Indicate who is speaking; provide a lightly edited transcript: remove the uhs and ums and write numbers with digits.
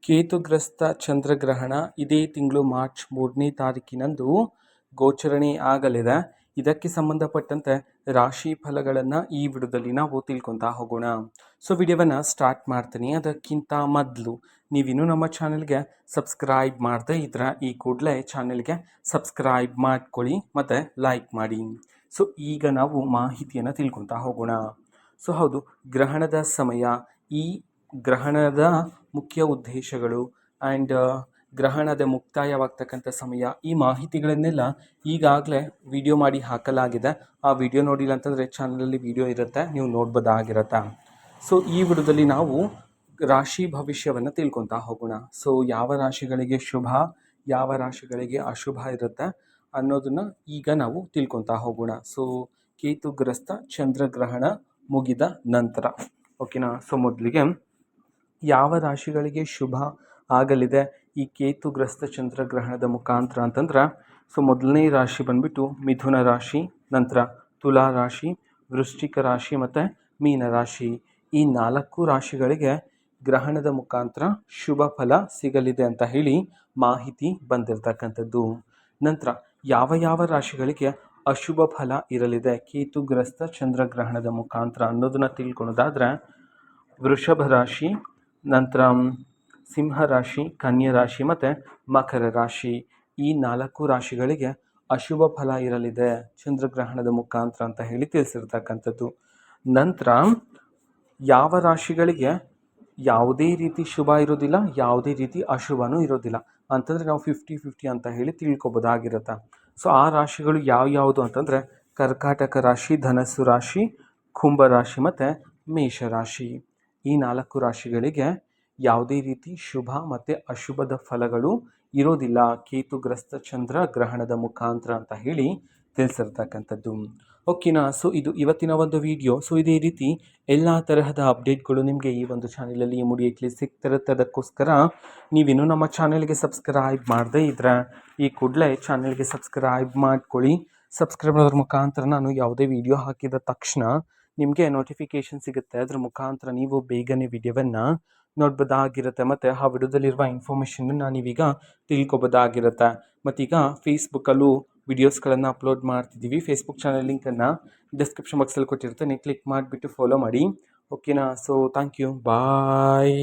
Speaker 1: ಕೇತುಗ್ರಸ್ತ ಚಂದ್ರಗ್ರಹಣ ಇದೇ ತಿಂಗಳು ಮಾರ್ಚ್ 3ನೇ ತಾರೀಕಿನಂದು ಗೋಚರಣೆ ಆಗಲಿದೆ. ಇದಕ್ಕೆ ಸಂಬಂಧಪಟ್ಟಂತೆ ರಾಶಿ ಫಲಗಳನ್ನು ಈ ವಿಡಿಯೋದಲ್ಲಿ ನಾವು ತಿಳ್ಕೊತಾ ಹೋಗೋಣ. ಸೊ ವಿಡಿಯೋವನ್ನು ಸ್ಟಾರ್ಟ್ ಮಾಡ್ತೀನಿ. ಅದಕ್ಕಿಂತ ಮೊದಲು ನೀವಿನ್ನೂ ನಮ್ಮ ಚಾನೆಲ್ಗೆ ಸಬ್ಸ್ಕ್ರೈಬ್ ಮಾಡದೇ ಇದ್ರೆ ಈ ಕೂಡಲೇ ಚಾನೆಲ್ಗೆ ಸಬ್ಸ್ಕ್ರೈಬ್ ಮಾಡ್ಕೊಳ್ಳಿ ಮತ್ತು ಲೈಕ್ ಮಾಡಿ. ಸೊ ಈಗ ನಾವು ಮಾಹಿತಿಯನ್ನು ತಿಳ್ಕೊತಾ ಹೋಗೋಣ. ಸೊ ಹೌದು, ಗ್ರಹಣದ ಸಮಯ, ಈ ಗ್ರಹಣದ ಮುಖ್ಯ ಉದ್ದೇಶಗಳು ಆ್ಯಂಡ್ ಗ್ರಹಣದ ಮುಕ್ತಾಯವಾಗ್ತಕ್ಕಂಥ ಸಮಯ, ಈ ಮಾಹಿತಿಗಳನ್ನೆಲ್ಲ ಈಗಾಗಲೇ ವಿಡಿಯೋ ಮಾಡಿ ಹಾಕಲಾಗಿದೆ. ಆ ವಿಡಿಯೋ ನೋಡಿಲ್ಲ ಅಂತಂದರೆ ಚಾನಲಲ್ಲಿ ವಿಡಿಯೋ ಇರುತ್ತೆ, ನೀವು ನೋಡ್ಬೋದಾಗಿರುತ್ತೆ. ಸೊ ಈ ವಿಡಿಯೋದಲ್ಲಿ ನಾವು ರಾಶಿ ಭವಿಷ್ಯವನ್ನು ತಿಳ್ಕೊತಾ ಹೋಗೋಣ. ಸೊ ಯಾವ ರಾಶಿಗಳಿಗೆ ಶುಭ, ಯಾವ ರಾಶಿಗಳಿಗೆ ಅಶುಭ ಇರುತ್ತೆ ಅನ್ನೋದನ್ನು ಈಗ ನಾವು ತಿಳ್ಕೊತಾ ಹೋಗೋಣ. ಸೊ ಕೇತುಗ್ರಸ್ತ ಚಂದ್ರಗ್ರಹಣ ಮುಗಿದ ನಂತರ, ಓಕೆನಾ. ಸೊ ಮೊದಲಿಗೆ ಯಾವ ರಾಶಿಗಳಿಗೆ ಶುಭ ಆಗಲಿದೆ ಈ ಕೇತುಗ್ರಸ್ತ ಚಂದ್ರಗ್ರಹಣದ ಮುಖಾಂತರ ಅಂತಂದ್ರೆ, ಸೊ ಮೊದಲನೇ ರಾಶಿ ಬಂದ್ಬಿಟ್ಟು ಮಿಥುನ ರಾಶಿ, ನಂತರ ತುಲಾ ರಾಶಿ, ವೃಶ್ಚಿಕ ರಾಶಿ ಮತ್ತು ಮೀನ ರಾಶಿ. ಈ 4 ರಾಶಿಗಳಿಗೆ ಗ್ರಹಣದ ಮುಖಾಂತರ ಶುಭ ಫಲ ಸಿಗಲಿದೆ ಅಂತ ಹೇಳಿ ಮಾಹಿತಿ ಬಂದಿರತಕ್ಕಂಥದ್ದು. ನಂತರ ಯಾವ ಯಾವ ರಾಶಿಗಳಿಗೆ ಅಶುಭ ಫಲ ಇರಲಿದೆ ಕೇತುಗ್ರಸ್ತ ಚಂದ್ರಗ್ರಹಣದ ಮುಖಾಂತರ ಅನ್ನೋದನ್ನ ತಿಳ್ಕೊಳೋದಾದ್ರೆ, ವೃಷಭ ರಾಶಿ, ನಂತರ ಸಿಂಹ ರಾಶಿ, ಕನ್ಯಾ ರಾಶಿ ಮತ್ತು ಮಕರ ರಾಶಿ. ಈ 4 ರಾಶಿಗಳಿಗೆ ಅಶುಭ ಫಲ ಇರಲಿದೆ ಚಂದ್ರಗ್ರಹಣದ ಮುಖಾಂತರ ಅಂತ ಹೇಳಿ ತಿಳಿಸಿರ್ತಕ್ಕಂಥದ್ದು. ನಂತರ ಯಾವ ರಾಶಿಗಳಿಗೆ ಯಾವುದೇ ರೀತಿ ಶುಭ ಇರೋದಿಲ್ಲ, ಯಾವುದೇ ರೀತಿ ಅಶುಭನೂ ಇರೋದಿಲ್ಲ ಅಂತಂದರೆ ನಾವು 50-50 ಅಂತ ಹೇಳಿ ತಿಳ್ಕೊಬೋದಾಗಿರುತ್ತೆ. ಸೊ ಆ ರಾಶಿಗಳು ಯಾವುದು ಅಂತಂದರೆ ಕರ್ಕಾಟಕ ರಾಶಿ, ಧನಸ್ಸು ರಾಶಿ, ಕುಂಭ ರಾಶಿ ಮತ್ತು ಮೇಷರಾಶಿ. ಈ 4 ರಾಶಿಗಳಿಗೆ ಯಾವುದೇ ರೀತಿ ಶುಭ ಮತ್ತು ಅಶುಭದ ಫಲಗಳು ಇರೋದಿಲ್ಲ ಕೇತುಗ್ರಸ್ತ ಚಂದ್ರ ಗ್ರಹಣದ ಮುಖಾಂತರ ಅಂತ ಹೇಳಿ ತಿಳಿಸಿರ್ತಕ್ಕಂಥದ್ದು. ಓಕೆನಾ. ಸೊ ಇದು ಇವತ್ತಿನ ಒಂದು ವಿಡಿಯೋ. ಸೊ ಇದೇ ರೀತಿ ಎಲ್ಲ ತರಹದ ಅಪ್ಡೇಟ್ಗಳು ನಿಮಗೆ ಈ ಒಂದು ಚಾನಲಲ್ಲಿ ಇಮಿಡಿಯೇಟ್ಲಿ ಸಿಗ್ತಿರುತ್ತೆ. ಅದಕ್ಕೋಸ್ಕರ ನೀವಿನ್ನೂ ನಮ್ಮ ಚಾನೆಲ್ಗೆ ಸಬ್ಸ್ಕ್ರೈಬ್ ಮಾಡದೇ ಇದ್ರೆ ಈ ಕೂಡಲೇ ಚಾನೆಲ್ಗೆ ಸಬ್ಸ್ಕ್ರೈಬ್ ಮಾಡ್ಕೊಳ್ಳಿ. ಸಬ್ಸ್ಕ್ರೈಬ್ ಮಾಡೋದ್ರ ಮುಖಾಂತರ ನಾನು ಯಾವುದೇ ವಿಡಿಯೋ ಹಾಕಿದ ತಕ್ಷಣ ನಿಮಗೆ ನೋಟಿಫಿಕೇಷನ್ ಸಿಗುತ್ತೆ. ಅದ್ರ ಮುಖಾಂತರ ನೀವು ಬೇಗನೆ ವಿಡಿಯೋವನ್ನು ನೋಡ್ಬೋದಾಗಿರುತ್ತೆ ಮತ್ತು ಆ ವಿಡಿಯೋದಲ್ಲಿರುವ ಇನ್ಫಾರ್ಮೇಷನ್ನ ನೀವೀಗ ತಿಳ್ಕೊಬೋದಾಗಿರುತ್ತೆ. ಮತ್ತೀಗ ಫೇಸ್ಬುಕ್ಕಲ್ಲೂ ವಿಡಿಯೋಸ್ಗಳನ್ನು ಅಪ್ಲೋಡ್ ಮಾಡ್ತಿದ್ದೀವಿ. ಫೇಸ್ಬುಕ್ ಚಾನಲ್ ಲಿಂಕನ್ನು ಡಿಸ್ಕ್ರಿಪ್ಷನ್ ಬಾಕ್ಸಲ್ಲಿ ಕೊಟ್ಟಿರ್ತೀನಿ, ಕ್ಲಿಕ್ ಮಾಡಿಬಿಟ್ಟು ಫಾಲೋ ಮಾಡಿ. ಓಕೆನಾ. So thank you, bye.